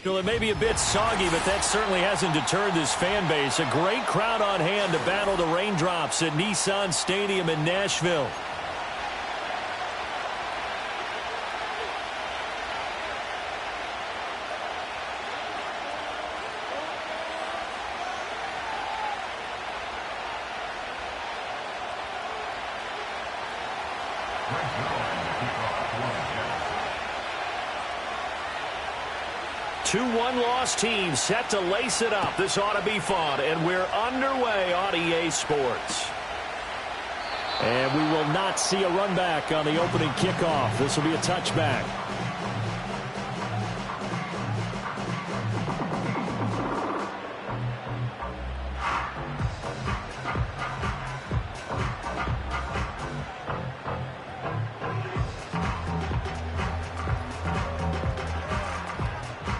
Well, it may be a bit soggy, but that certainly hasn't deterred this fan base. A great crowd on hand to battle the raindrops at Nissan Stadium in Nashville. Two one-loss teams set to lace it up. This ought to be fun, and we're underway on EA Sports. And we will not see a run back on the opening kickoff. This will be a touchback.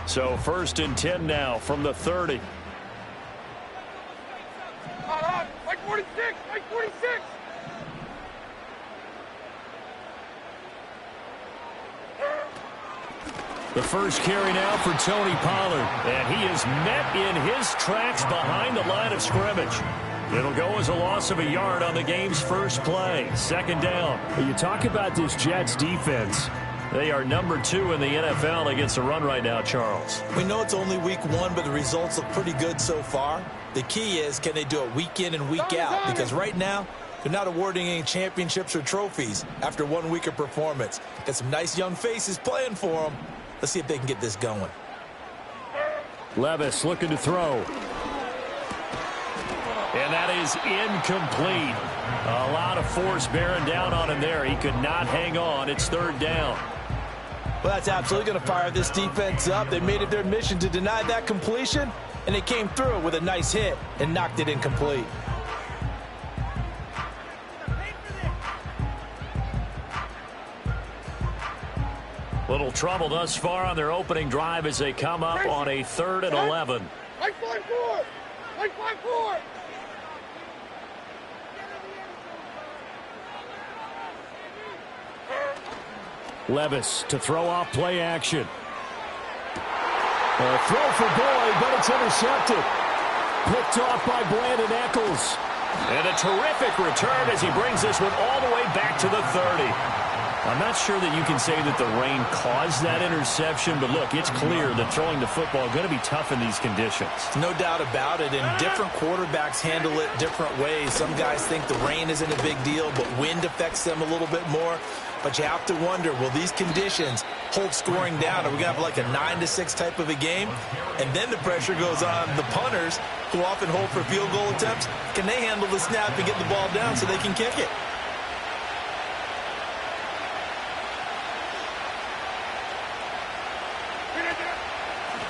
So 1st and 10 now from the 30. Mike 46! Mike 46! The first carry now for Tony Pollard. And he is met in his tracks behind the line of scrimmage. It'll go as a loss of a yard on the game's first play. 2nd down. You talk about this Jets defense. They are number 2 in the NFL against the run right now, Charles. We know it's only week 1, but the results look pretty good so far. The key is, can they do it week in and week out? Because right now, they're not awarding any championships or trophies after 1 week of performance. Got some nice young faces playing for them. Let's see if they can get this going. Levis looking to throw. And that is incomplete. A lot of force bearing down on him there. He could not hang on. It's 3rd down. Well, that's absolutely going to fire this defense up. They made it their mission to deny that completion, and they came through with a nice hit and knocked it incomplete. Little trouble thus far on their opening drive as they come up on a 3rd and 11. Mike 5-4! Mike 5-4! Levis to throw off play action. A throw for Boyd, but it's intercepted. Picked off by Brandon Eccles. And a terrific return as he brings this one all the way back to the 30. I'm not sure that you can say that the rain caused that interception, but look, it's clear that throwing the football is going to be tough in these conditions. No doubt about it, and different quarterbacks handle it different ways. Some guys think the rain isn't a big deal, but wind affects them a little bit more. But you have to wonder, will these conditions hold scoring down? Are we going to have like a 9-6 type of a game? And then the pressure goes on the punters, who often hold for field goal attempts. Can they handle the snap and get the ball down so they can kick it?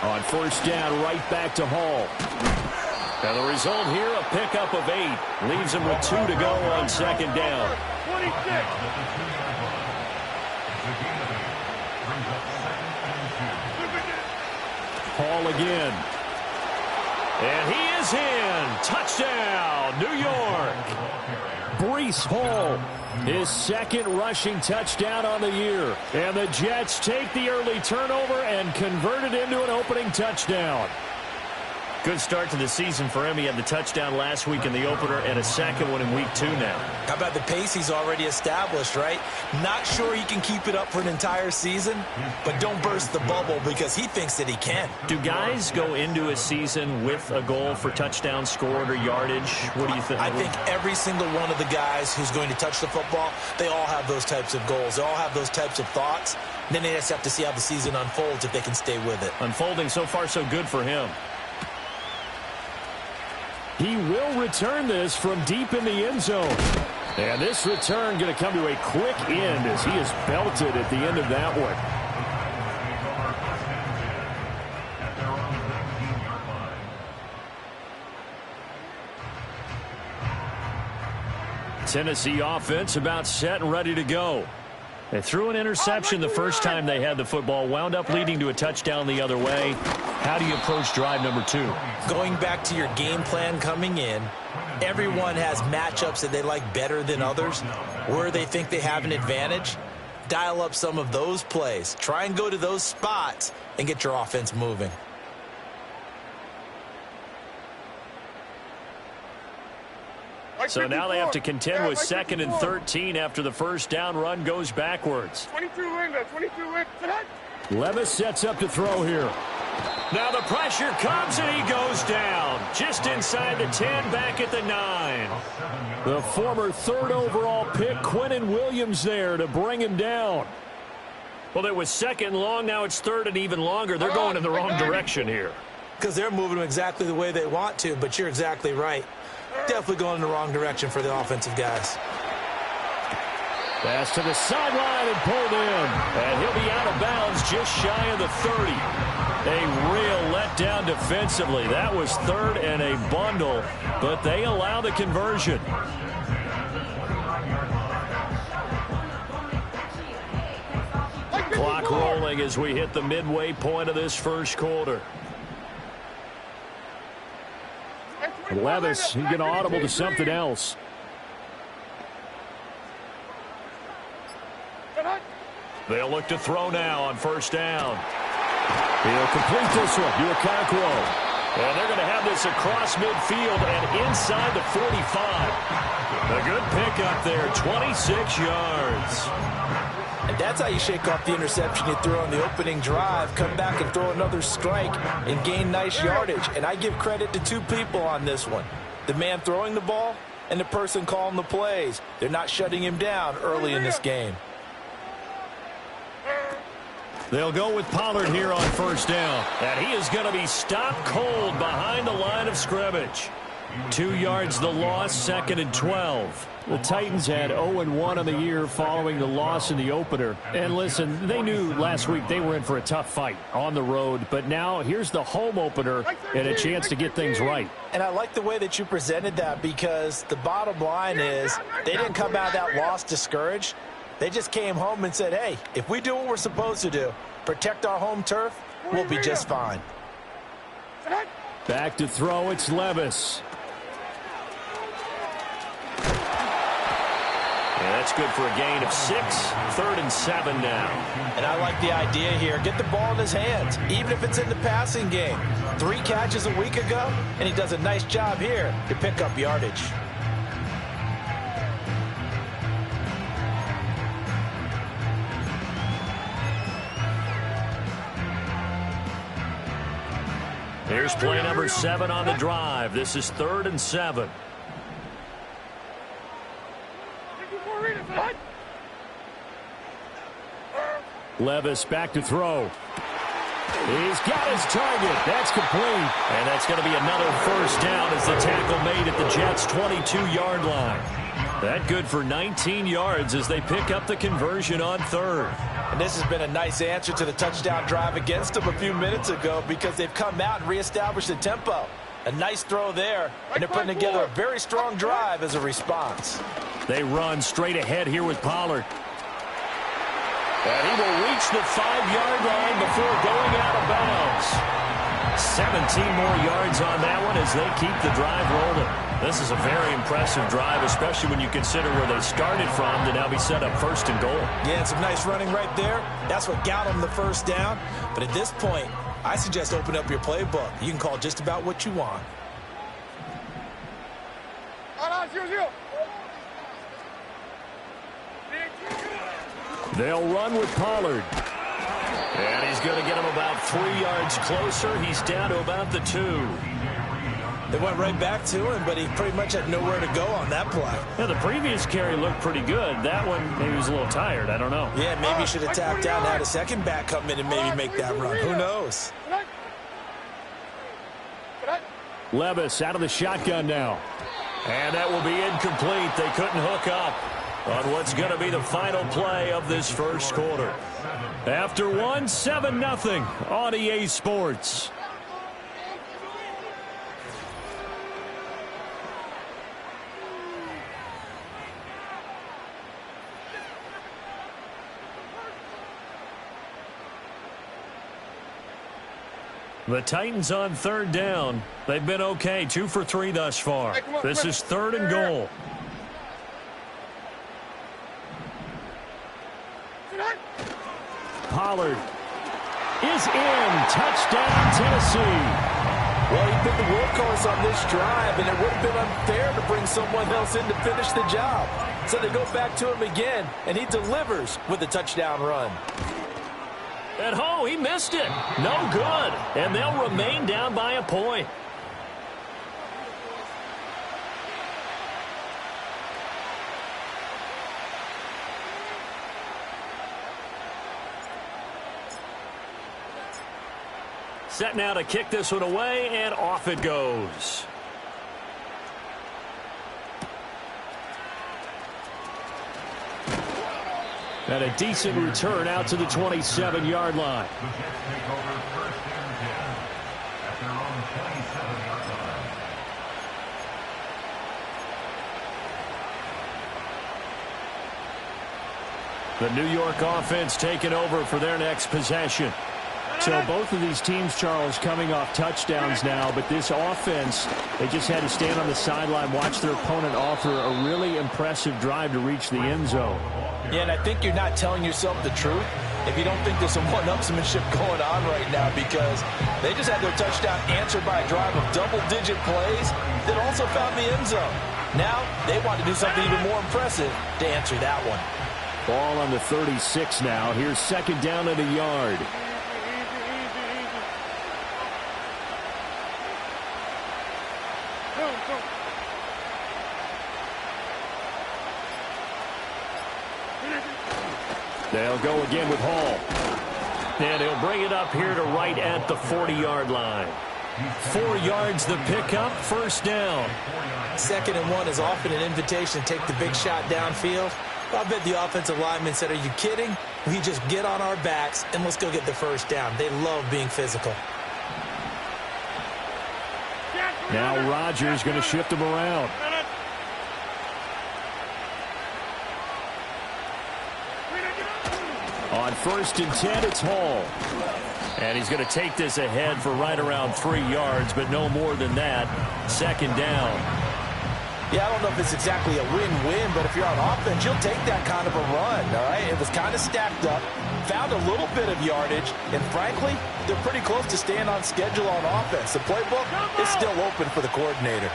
On 1st down, right back to Hall. And the result here, a pickup of 8. Leaves him with 2 to go on 2nd down. 26! Hall again. And he is in. Touchdown, New York. Breece Hall, his 2nd rushing touchdown on the year. And the Jets take the early turnover and convert it into an opening touchdown. Good start to the season for him. He had the touchdown last week in the opener and a 2nd one in week 2 now. How about the pace he's already established, right? Not sure he can keep it up for an entire season, but don't burst the bubble because he thinks that he can. Do guys go into a season with a goal for touchdown scored or yardage? What do you think? I think every single one of the guys who's going to touch the football, they all have those types of goals. They all have those types of thoughts. And then they just have to see how the season unfolds if they can stay with it. Unfolding so far so good for him. He will return this from deep in the end zone. And this return going to come to a quick end as he is belted at the end of that one. Tennessee offense about set and ready to go. They threw an interception the first time they had the football, wound up leading to a touchdown the other way. How do you approach drive number 2? Going back to your game plan coming in, everyone has matchups that they like better than others, where they think they have an advantage. dial up some of those plays. Try and go to those spots and get your offense moving. So now they have to contend with 2nd and 13 after the first down run goes backwards. 22 win, 22 win. Levis sets up to throw here. Now the pressure comes and he goes down. Just inside the 10, back at the 9. The former 3rd overall pick, Quinnen Williams, there to bring him down. Well, it was 2nd long. Now it's 3rd and even longer. They're going in the wrong direction here. Because they're moving them exactly the way they want to, but you're exactly right. Definitely going in the wrong direction for the offensive guys. Pass to the sideline and pulled in. And he'll be out of bounds just shy of the 30. A real letdown defensively. That was 3rd and a bundle, but they allow the conversion. Clock rolling as we hit the midway point of this first quarter. Levis, he get audible to something else. They'll look to throw now on first down. He'll complete this one to Okonkwo. And they're going to have this across midfield and inside the 45. A good pickup there, 26 yards. And that's how you shake off the interception you threw on the opening drive, come back and throw another strike and gain nice yardage. And I give credit to 2 people on this one. The man throwing the ball and the person calling the plays. They're not shutting him down early in this game. They'll go with Pollard here on first down. And he is going to be stopped cold behind the line of scrimmage. 2 yards the loss, 2nd and 12. The Titans had 0-1 on the year following the loss in the opener. And listen, they knew last week they were in for a tough fight on the road. But now here's the home opener and a chance to get things right. And I like the way that you presented that, because the bottom line is they didn't come out of that loss discouraged. They just came home and said, hey, if we do what we're supposed to do, protect our home turf, we'll be just fine. Back to throw, it's Levis. Yeah, that's good for a gain of 6. 3rd and 7 now. And I like the idea here. Get the ball in his hands, even if it's in the passing game. 3 catches a week ago, and he does a nice job here to pick up yardage. Here's play number 7 on the drive. This is 3rd and 7. Levis back to throw. He's got his target. That's complete. And that's going to be another first down as the tackle made at the Jets' 22-yard line. That good for 19 yards as they pick up the conversion on 3rd. And this has been a nice answer to the touchdown drive against them a few minutes ago, because they've come out and reestablished the tempo. A nice throw there, and they're putting together a very strong drive as a response. They run straight ahead here with Pollard. And he will reach the 5-yard line before going out of bounds. 17 more yards on that one as they keep the drive rolling. This is a very impressive drive, especially when you consider where they started from to now be set up 1st and goal. Yeah, and some nice running right there. That's what got them the first down. But at this point, I suggest open up your playbook. You can call just about what you want. They'll run with Pollard. And he's going to get him about 3 yards closer. He's down to about the 2. They went right back to him, but he pretty much had nowhere to go on that play. Yeah, the previous carry looked pretty good. That one, maybe he was a little tired. I don't know. Yeah, maybe he should have tapped out and had a second back come in and maybe make that run. Who knows? Levis out of the shotgun now. And that will be incomplete. They couldn't hook up on what's going to be the final play of this first quarter. After 1, 7-0 on EA Sports. The Titans on 3rd down. They've been okay, 2 for 3 thus far. This is 3rd and goal. Pollard is in. Touchdown, Tennessee. Well, he's been the workhorse on this drive, and it would have been unfair to bring someone else in to finish the job. So they go back to him again, and he delivers with a touchdown run. And he missed it. No good. And they'll remain down by a point. Set now to kick this one away, and off it goes. And a decent return out to the 27-yard line. The New York offense taking over for their next possession. So both of these teams, Charles, coming off touchdowns now, but this offense, they just had to stand on the sideline, watch their opponent offer a really impressive drive to reach the end zone. Yeah, and I think you're not telling yourself the truth if you don't think there's some one-upsmanship going on right now, because they just had their touchdown answered by a drive of double-digit plays that also found the end zone. Now they want to do something even more impressive to answer that one. Ball on the 36 now. Here's second down at a yard. They'll go again with Hall. And he'll bring it up here to right at the 40-yard line. 4 yards the pickup, first down. 2nd and 1 is often an invitation to take the big shot downfield. I bet the offensive lineman said, are you kidding? We just get on our backs and let's go get the first down. They love being physical. Now Rodgers going to shift him around. On 1st and 10, it's Hall. And he's going to take this ahead for right around 3 yards, but no more than that. 2nd down. Yeah, I don't know if it's exactly a win-win, but if you're on offense, you'll take that kind of a run, all right? It was kind of stacked up, found a little bit of yardage, and frankly, they're pretty close to staying on schedule on offense. The playbook is still open for the coordinator.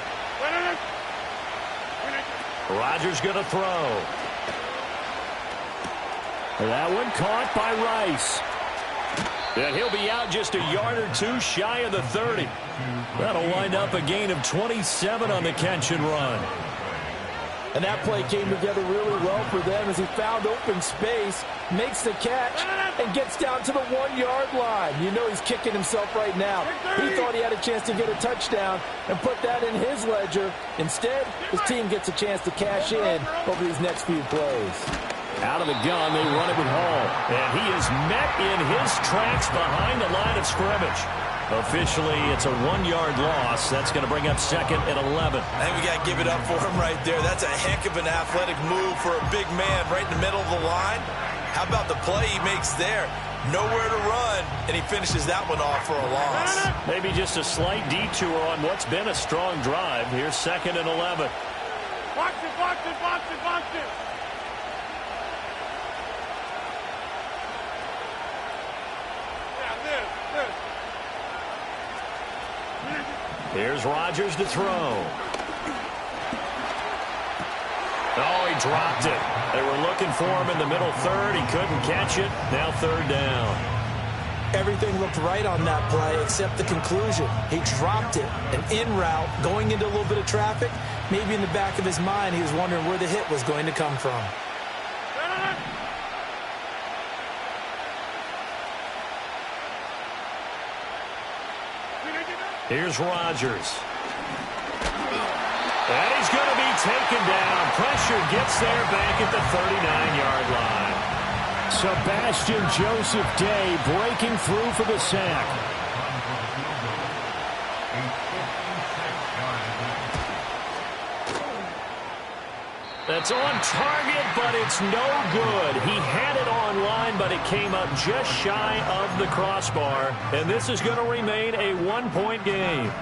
Rodgers going to throw. That one caught by Rice. And he'll be out just a yard or two shy of the 30. That'll wind up a gain of 27 on the catch and run. And that play came together really well for them as he found open space, makes the catch, and gets down to the 1-yard line. You know he's kicking himself right now. He thought he had a chance to get a touchdown and put that in his ledger. Instead, his team gets a chance to cash in over these next few plays. Out of the gun, they run it with Hall. And he is met in his tracks behind the line of scrimmage. Officially, it's a 1-yard loss. That's going to bring up 2nd and 11. I think we got to give it up for him right there. That's a heck of an athletic move for a big man right in the middle of the line. How about the play he makes there? Nowhere to run, and he finishes that one off for a loss. Maybe just a slight detour on what's been a strong drive. Here's 2nd and 11. Box it, box it, box it, box it. Here's Rodgers to throw. Oh, he dropped it. They were looking for him in the middle third. He couldn't catch it. Now 3rd down. Everything looked right on that play except the conclusion. He dropped it. An in route, going into a little bit of traffic. Maybe in the back of his mind, he was wondering where the hit was going to come from. Here's Rodgers. And he's going to be taken down. Pressure gets there back at the 39-yard line. Sebastian Joseph Day breaking through for the sack. That's on target, but it's no good. He had it on line, but it came up just shy of the crossbar. And this is going to remain a 1-point game.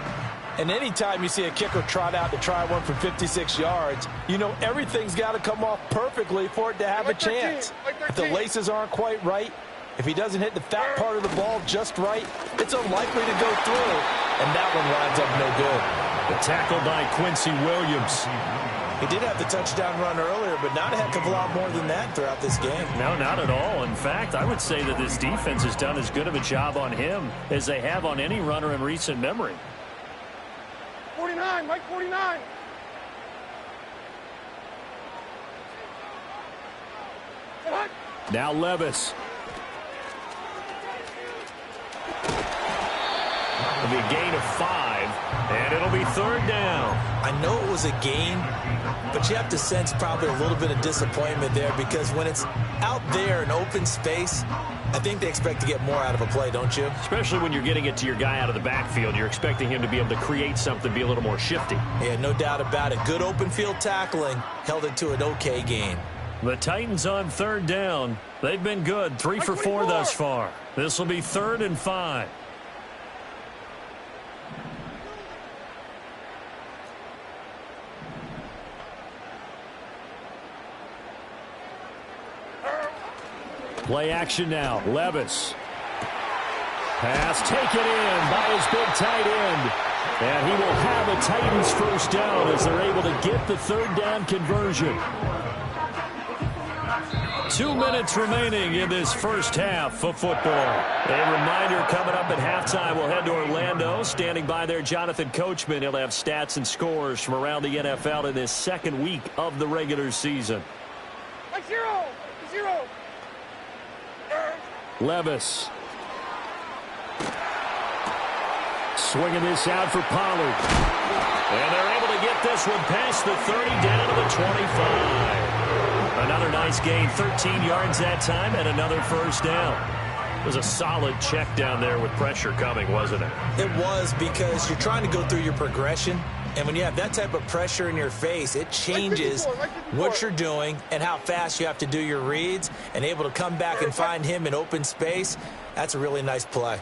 And anytime you see a kicker trot out to try one from 56 yards, you know everything's got to come off perfectly for it to have a chance. If the laces aren't quite right, If he doesn't hit the fat part of the ball just right, it's unlikely to go through, and that one winds up no good. The tackle by Quincy Williams. He did have the touchdown run earlier, but not a heck of a lot more than that throughout this game. No, not at all. In fact, I would say that this defense has done as good of a job on him as they have on any runner in recent memory. 49, Mike 49. Now Levis. It'll be a gain of 5, and it'll be 3rd down. I know it was a gain, but you have to sense probably a little bit of disappointment there because when it's out there in open space, I think they expect to get more out of a play, don't you? Especially when you're getting it to your guy out of the backfield. You're expecting him to be able to create something, be a little more shifty. Yeah, no doubt about it. Good open field tackling held it to an okay gain. The Titans on 3rd down. They've been good, 3 for 4 thus far. This will be 3rd and 5. Play action now. Levis. Pass taken in by his big tight end. And he will have a Titans first down as they're able to get the 3rd down conversion. 2 minutes remaining in this first half of football. A reminder coming up at halftime, we'll head to Orlando. Standing by there, Jonathan Coachman. He'll have stats and scores from around the NFL in this second week of the regular season. Like 0. Levis. Swinging this out for Pollard. And they're able to get this one past the 30 down to the 25. Another nice gain, 13 yards that time, and another first down. It was a solid check down there with pressure coming, wasn't it? It was because you're trying to go through your progression, and when you have that type of pressure in your face, it changes what you're doing and how fast you have to do your reads, and able to come back and find him in open space. That's a really nice play.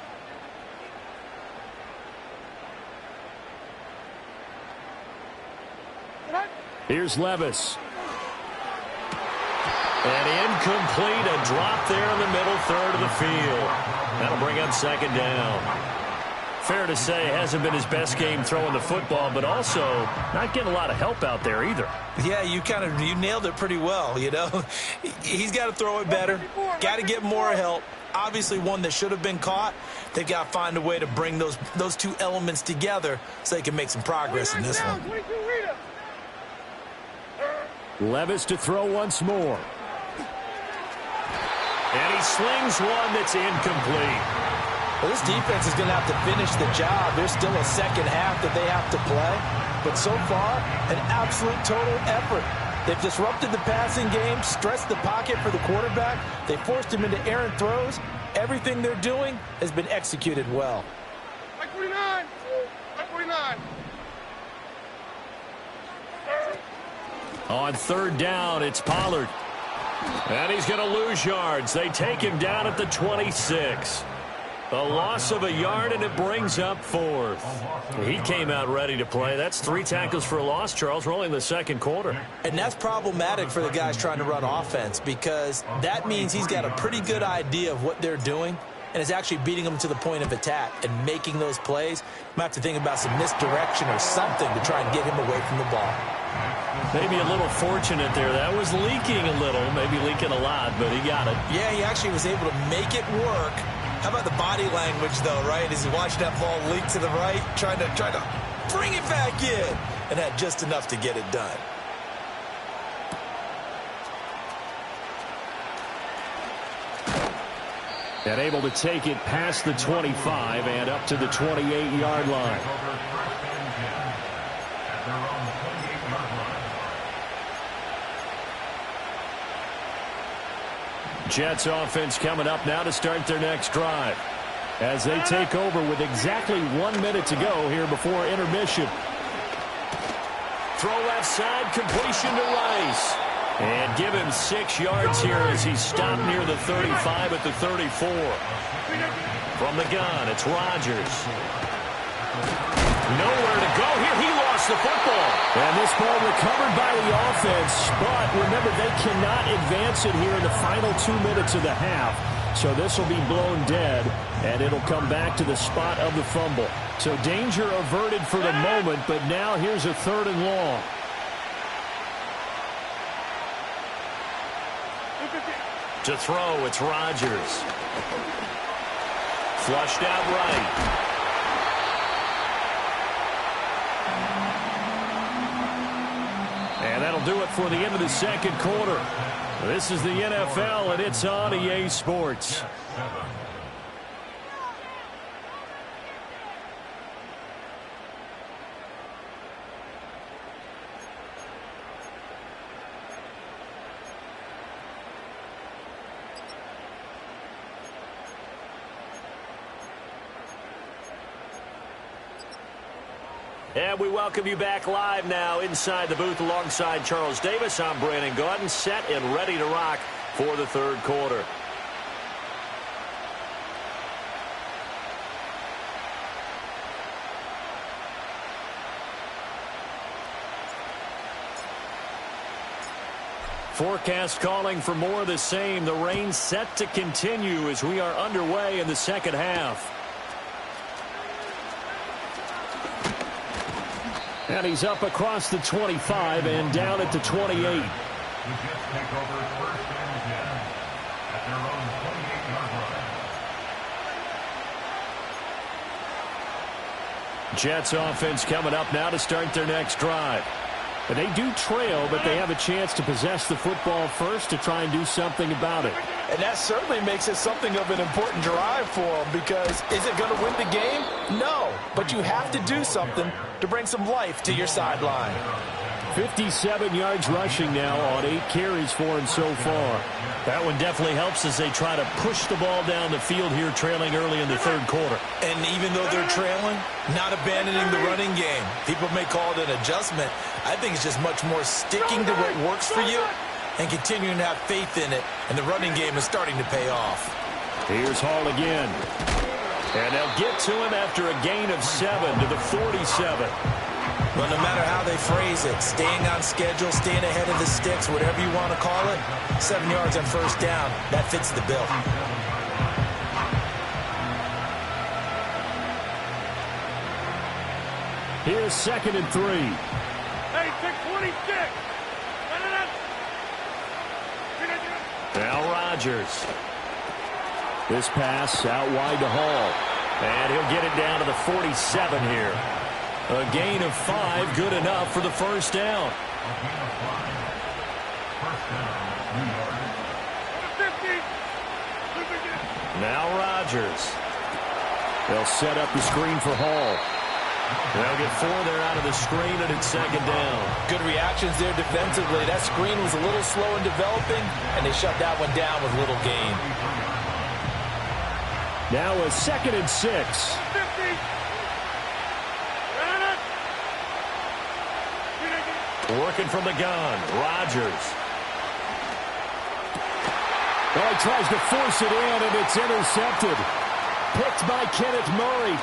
Here's Levis. And incomplete, a drop there in the middle third of the field. That'll bring up 2nd down. Fair to say, hasn't been his best game throwing the football, but also not getting a lot of help out there either. Yeah, you nailed it pretty well, you know. He's got to throw it better, got to get more help. Obviously one that should have been caught. They've got to find a way to bring those two elements together so they can make some progress in this one. Levis to throw once more. And he slings one that's incomplete. Well, this defense is going to have to finish the job. There's still a second half that they have to play. But so far, an absolute total effort. They've disrupted the passing game, stressed the pocket for the quarterback. They forced him into errant throws. Everything they're doing has been executed well. Like 49. Like 49. On 3rd down, it's Pollard. And he's going to lose yards. They take him down at the 26. A loss of a yard, and it brings up 4th. He came out ready to play. That's 3 tackles for a loss, Charles. We're only in the second quarter. And that's problematic for the guys trying to run offense because that means he's got a pretty good idea of what they're doing and is actually beating them to the point of attack and making those plays. Might have to think about some misdirection or something to try and get him away from the ball. Maybe a little fortunate there. That was leaking a little, maybe leaking a lot, but he got it. Yeah, he actually was able to make it work. How about the body language, though, right? As he watched that ball leak to the right, trying to bring it back in, and had just enough to get it done. And able to take it past the 25 and up to the 28-yard line. Jets offense coming up now to start their next drive as they take over with exactly 1 minute to go here before intermission. Throw left side, completion to Rice. And give him 6 yards here as he's stopped near the 35 at the 34. From the gun, it's Rodgers. Nowhere to go here. He lost the football. And this ball recovered by the offense. But remember, they cannot advance it here in the final 2 minutes of the half. So this will be blown dead, and it'll come back to the spot of the fumble. So danger averted for the moment, but now here's a 3rd and long. To throw, it's Rodgers. Flushed out right. And that'll do it for the end of the second quarter. This is the NFL, and it's on EA Sports. And we welcome you back live now inside the booth alongside Charles Davis. I'm Brandon Gaudin, set and ready to rock for the 3rd quarter. Forecast calling for more of the same. The rain set to continue as we are underway in the second half. And he's up across the 25 and down at the 28. The Jets take over 1st and 10 at their own 28-yard line. Jets offense coming up now to start their next drive. But they do trail, but they have a chance to possess the football first to try and do something about it. And that certainly makes it something of an important drive for them, because is it going to win the game? No, but you have to do something to bring some life to your sideline. 57 yards rushing now on 8 carries for him so far. That one definitely helps as they try to push the ball down the field here, trailing early in the 3rd quarter. And even though they're trailing, not abandoning the running game. People may call it an adjustment. I think it's just much more sticking to what works for you and continuing to have faith in it. And the running game is starting to pay off. Here's Hall again. And they'll get to him after a gain of 7 to the 47. Well, no matter how they phrase it, staying on schedule, staying ahead of the sticks, whatever you want to call it, 7 yards on 1st down, that fits the bill. Here's 2nd and 3. Hey, pick 26. Now Rodgers. This pass out wide to Hall. And he'll get it down to the 47 here. A gain of 5, good enough for the 1st down. Now Rodgers. They'll set up the screen for Hall. They'll get 4 there out of the screen, and it's 2nd down. Good reactions there defensively. That screen was a little slow in developing, and they shut that one down with little gain. Now a 2nd and 6. Working from the gun, Rodgers. Oh, he tries to force it in, and it's intercepted. Picked by Kenneth Murray.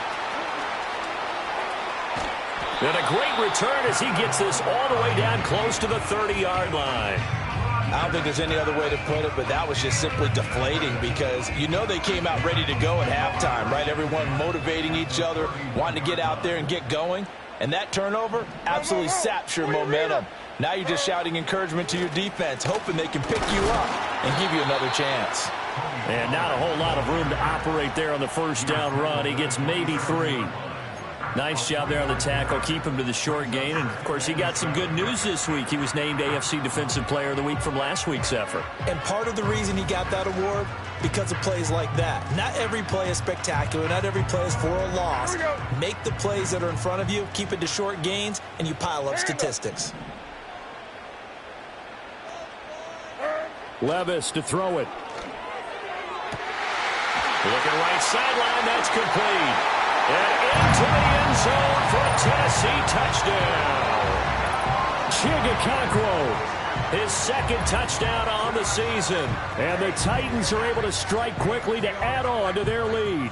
And a great return as he gets this all the way down close to the 30-yard line. I don't think there's any other way to put it, but that was just simply deflating, because you know they came out ready to go at halftime, right? Everyone motivating each other, wanting to get out there and get going. And that turnover absolutely saps your momentum. Now you're just shouting encouragement to your defense, hoping they can pick you up and give you another chance. And not a whole lot of room to operate there on the 1st down run. He gets maybe 3. Nice job there on the tackle. Keep him to the short gain. And, of course, he got some good news this week. He was named AFC Defensive Player of the Week from last week's effort. And part of the reason he got that award, because of plays like that. Not every play is spectacular. Not every play is for a loss. Make the plays that are in front of you, keep it to short gains, and you pile up statistics. Levis to throw it. Looking right sideline. That's complete. And into the end zone for a Tennessee touchdown. Chigakakwo, his 2nd touchdown on the season. And the Titans are able to strike quickly to add on to their lead.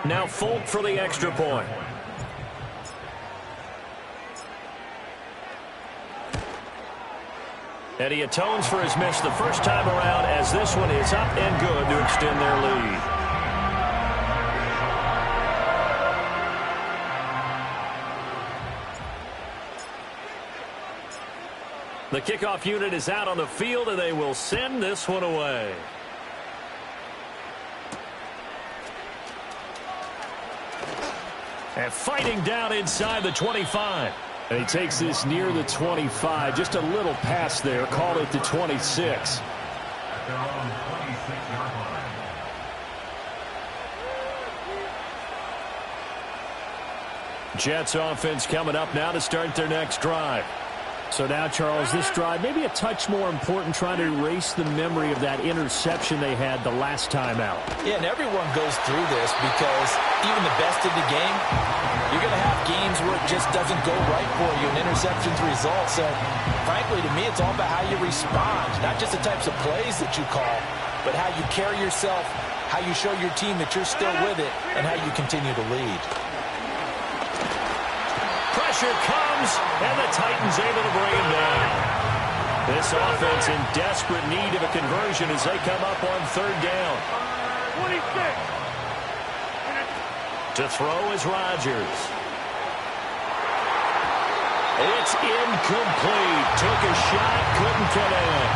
Now Folk for the extra point. And he atones for his miss the first time around as this one is up and good to extend their lead. The kickoff unit is out on the field, and they will send this one away. And fighting down inside the 25. And he takes this near the 25. Just a little pass there. Call it the 26. Jets offense coming up now to start their next drive. So now, Charles, this drive maybe a touch more important, trying to erase the memory of that interception they had the last time out. Yeah, and everyone goes through this because even the best in the game, you're going to have games where it just doesn't go right for you, and interceptions result. So, frankly, to me, it's all about how you respond, not just the types of plays that you call, but how you carry yourself, how you show your team that you're still with it, and how you continue to lead. Pressure comes, and the Titans able to bring him down. This offense in desperate need of a conversion as they come up on third down. 26. To throw is Rodgers. It's incomplete. Took a shot, couldn't connect.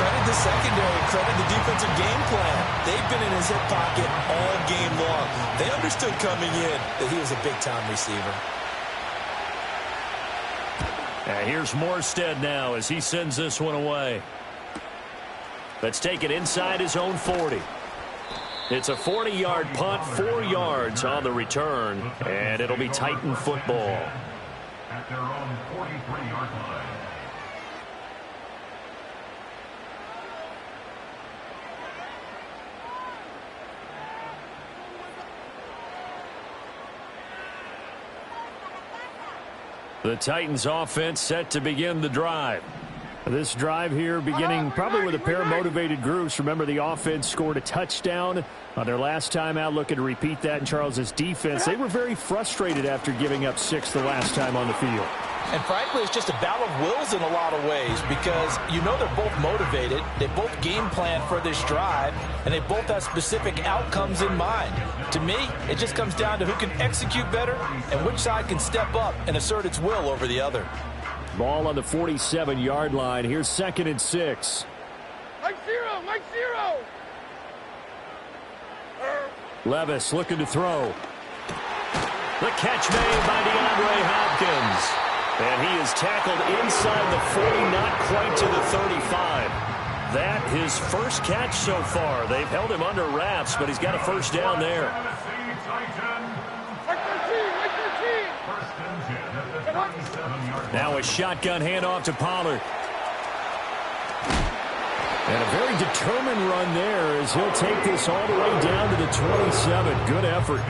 Credit the secondary, credit the defensive game plan. They've been in his hip pocket all game long. They understood coming in that he was a big-time receiver. And here's Morstead now as he sends this one away. Let's take it inside his own 40. It's a 40-yard punt, 4 yards on the return, and it'll be Titan football. At their own 43-yard line. The Titans offense set to begin the drive. This drive here beginning probably with a pair of motivated groups. Remember, the offense scored a touchdown on their last time out. Looking to repeat that in Charles's defense. They were very frustrated after giving up 6 the last time on the field. And frankly, it's just a battle of wills in a lot of ways because you know they're both motivated. They both game plan for this drive, and they both have specific outcomes in mind. To me, it just comes down to who can execute better and which side can step up and assert its will over the other. Ball on the 47-yard line. Here's 2nd and 6. Mike zero, Mike zero. Levis looking to throw. The catch made by DeAndre Hopkins. And he is tackled inside the 40, not quite to the 35. That his first catch so far. They've held him under wraps, but he's got a first down there. Mike 13, Mike 13. Now a shotgun handoff to Pollard. And a very determined run there as he'll take this all the way down to the 27. Good effort.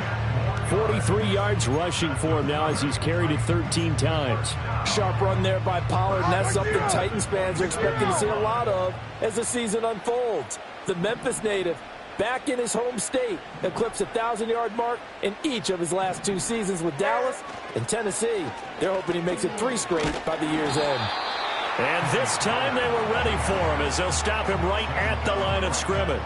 43 yards rushing for him now as he's carried it 13 times. Sharp run there by Pollard, and that's something Titans fans are expecting to see a lot of as the season unfolds. The Memphis native, back in his home state, eclipsed the 1,000-yard mark in each of his last 2 seasons with Dallas and Tennessee. They're hoping he makes it 3 straight by the year's end. And this time they were ready for him as they'll stop him right at the line of scrimmage.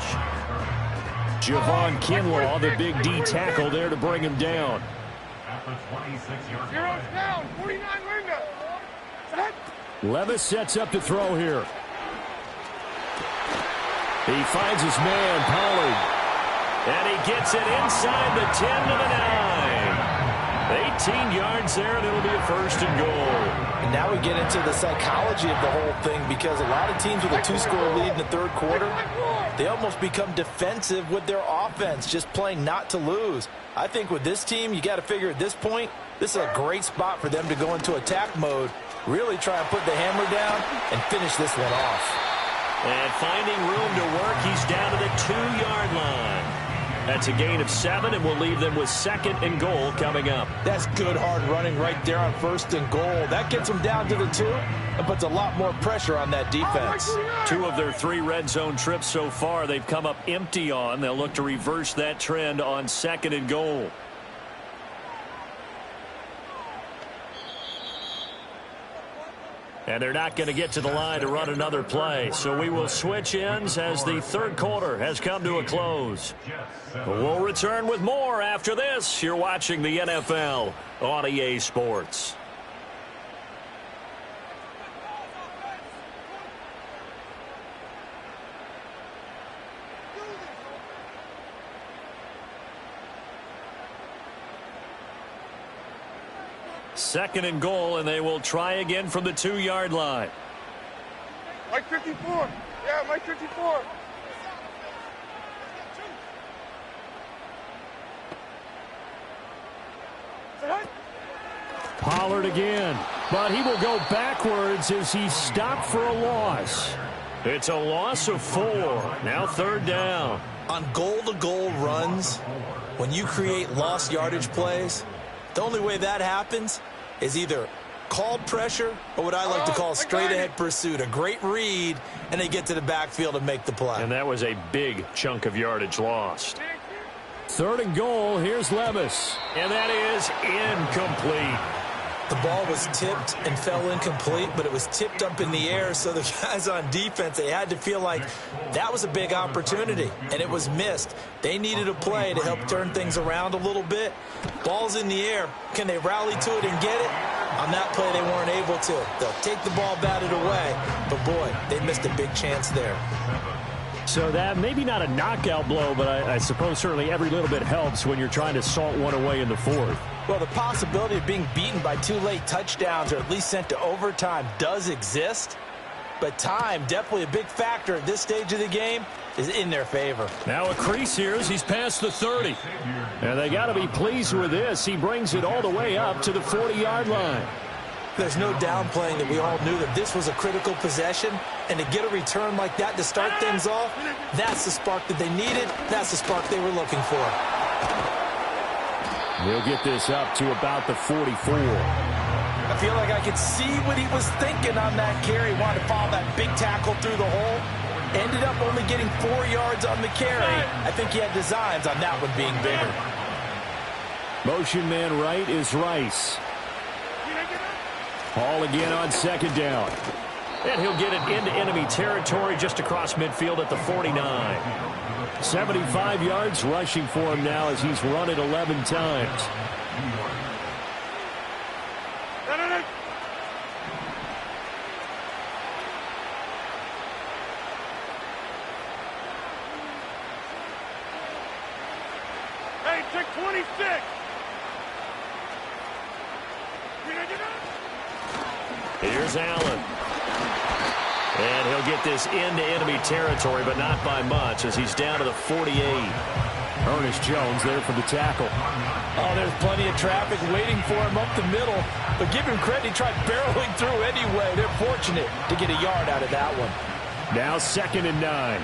Javon Kinlaw, the big D tackle there to bring him down. Zero's down, 49 window. Set. Levis sets up to throw here. He finds his man, Pollard. And he gets it inside the 10 to the 9. 18 yards there, and it'll be a 1st and goal. And now we get into the psychology of the whole thing because a lot of teams with a 2-score lead in the 3rd quarter, they almost become defensive with their offense, just playing not to lose. I think with this team, you got to figure at this point, this is a great spot for them to go into attack mode, really try and put the hammer down and finish this one off. And finding room to work, he's down to the 2-yard line. That's a gain of 7, and we'll leave them with 2nd and goal coming up. That's good hard running right there on 1st and goal. That gets them down to the 2 and puts a lot more pressure on that defense. 2 of their 3 red zone trips so far they've come up empty on. They'll look to reverse that trend on 2nd and goal. And they're not going to get to the line to run another play. So we will switch ends as the third quarter has come to a close. We'll return with more after this. You're watching the NFL on EA Sports. Second and goal, and they will try again from the 2-yard line. Mike 54. Yeah, Mike 54. Pollard again, but he will go backwards as he stopped for a loss. It's a loss of 4. Now third down. On goal-to-goal runs, when you create lost yardage plays, the only way that happens is either called pressure or what I like to call straight-ahead pursuit. A great read, and they get to the backfield and make the play. And that was a big chunk of yardage lost. Third and goal, here's Levis. And that is incomplete. The ball was tipped and fell incomplete, but it was tipped up in the air, so the guys on defense, they had to feel like that was a big opportunity, and it was missed. They needed a play to help turn things around a little bit. Ball's in the air. Can they rally to it and get it? On that play, they weren't able to. They'll take the ball batted away, but boy, they missed a big chance there. So that maybe not a knockout blow, but I suppose certainly every little bit helps when you're trying to salt one away in the fourth. Well, the possibility of being beaten by 2 late touchdowns or at least sent to overtime does exist, but time, definitely a big factor at this stage of the game, is in their favor. Now a crease here as he's past the 30. And they got to be pleased with this. He brings it all the way up to the 40-yard line. There's no downplaying that we all knew that this was a critical possession, and to get a return like that to start things off, that's the spark that they needed. That's the spark they were looking for. He'll get this up to about the 44. I feel like I could see what he was thinking on that carry. Wanted to follow that big tackle through the hole. Ended up only getting 4 yards on the carry. I think he had designs on that one being bigger. Motion man right is Rice. Hall again on second down. And he'll get it into enemy territory just across midfield at the 49. 75 yards rushing for him now as he's run it 11 times. Hey, check 26. Here's Allen. And he'll get this into enemy territory, but not by much as he's down to the 48. Ernest Jones there for the tackle. Oh, there's plenty of traffic waiting for him up the middle. But give him credit, he tried barreling through anyway. They're fortunate to get a yard out of that one. Now 2nd and 9.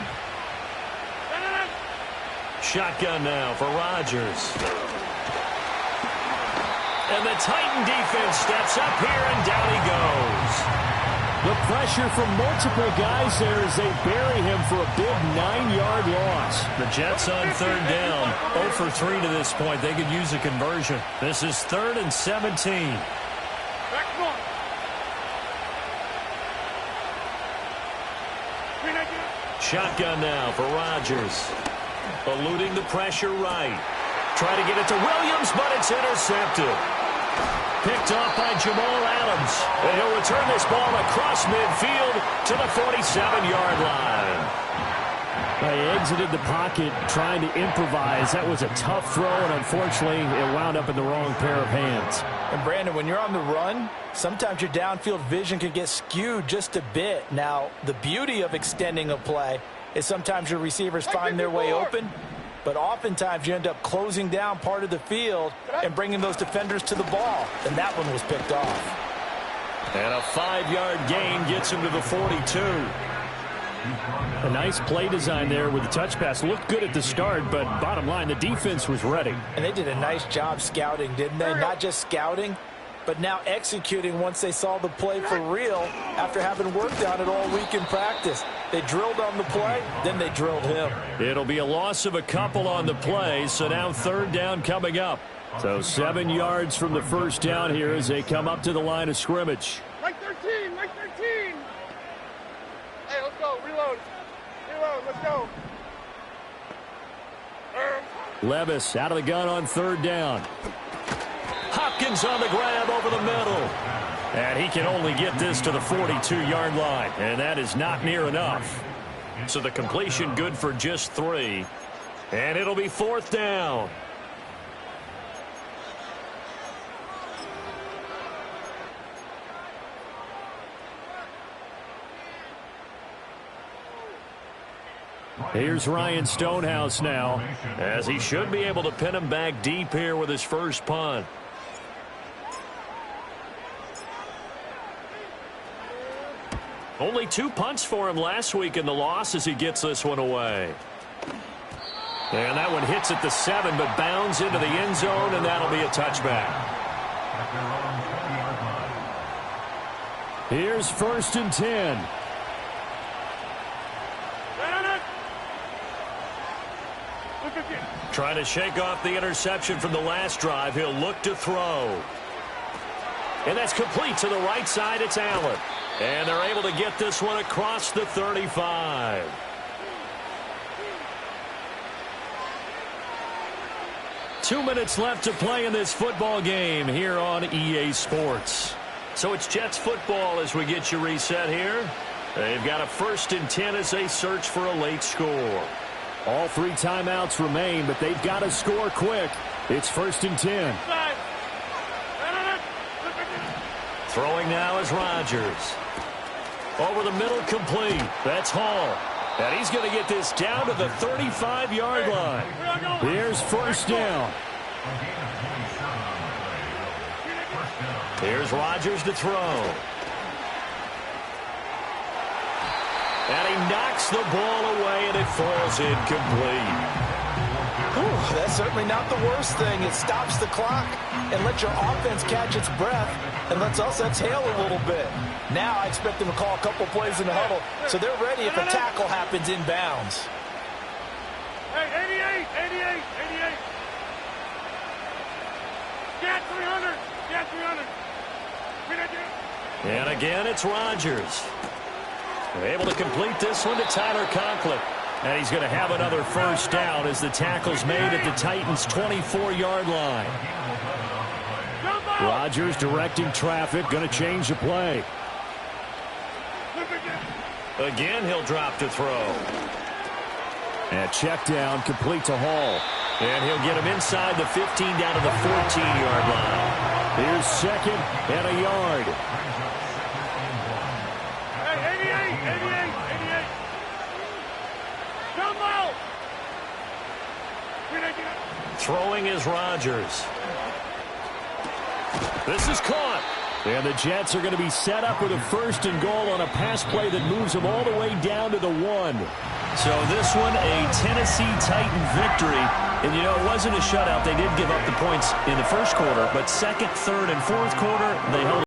Shotgun now for Rodgers. And the Titan defense steps up here, and down he goes. The pressure from multiple guys there as they bury him for a big 9-yard loss. The Jets on third down. 0 for 3 to this point. They could use a conversion. This is 3rd and 17. Shotgun now for Rodgers. Eluding the pressure right. Try to get it to Williams, but it's intercepted. Picked off by Jamal Adams. And he'll return this ball across midfield to the 47-yard line. They exited the pocket trying to improvise. That was a tough throw, and unfortunately, it wound up in the wrong pair of hands. And, Brandon, when you're on the run, sometimes your downfield vision can get skewed just a bit. Now, the beauty of extending a play is sometimes your receivers find their way open, but oftentimes you end up closing down part of the field and bringing those defenders to the ball. And that one was picked off. And a 5-yard gain gets him to the 42. A nice play design there with the touch pass. Looked good at the start, but bottom line, the defense was ready. And they did a nice job scouting, didn't they? Not just scouting, but now executing once they saw the play for real after having worked on it all week in practice. They drilled on the play, then they drilled him. It'll be a loss of a couple on the play, so now third down coming up. So 7 yards from the first down here as they come up to the line of scrimmage. Mike 13, Mike 13. go. Levis out of the gun on third down. Hopkins on the grab over the middle. And he can only get this to the 42-yard line. And that is not near enough. So the completion good for just 3. And it'll be fourth down. Here's Ryan Stonehouse now, as he should be able to pin him back deep here with his first punt. Only 2 punts for him last week in the loss as he gets this one away. And that one hits at the 7, but bounds into the end zone, and that'll be a touchback. Here's first and 10. Trying to shake off the interception from the last drive. He'll look to throw. And that's complete to the right side. It's Allen. And they're able to get this one across the 35. Two minutes left to play in this football game here on EA Sports. So it's Jets football as we get you reset here. They've got a first and 10 as they search for a late score. All 3 timeouts remain, but they've got to score quick. It's first and 10. Throwing now is Rodgers. Over the middle, complete. That's Hall. And he's going to get this down to the 35-yard line. Here's first down. Here's Rodgers to throw. And he knocks the ball away, and it falls incomplete. Whew, that's certainly not the worst thing. It stops the clock and lets your offense catch its breath and lets us exhale a little bit. Now I expect them to call a couple plays in the huddle, so they're ready if a tackle happens in bounds. Hey, 88. Get 300. Get 300. And again, it's Rodgers. Able to complete this one to Tyler Conklin. And he's going to have another first down as the tackle's made at the Titans' 24-yard line. Rodgers directing traffic, going to change the play. Again, he'll drop to throw. And check down, complete to Hall. And he'll get him inside the 15 down to the 14-yard line. Here's second and a yard. Throwing is Rodgers. This is caught. And the Jets are going to be set up with a first and goal on a pass play that moves them all the way down to the 1. So this one, a Tennessee Titan victory. And, you know, it wasn't a shutout. They did give up the points in the first quarter, but second, third, and fourth quarter, they held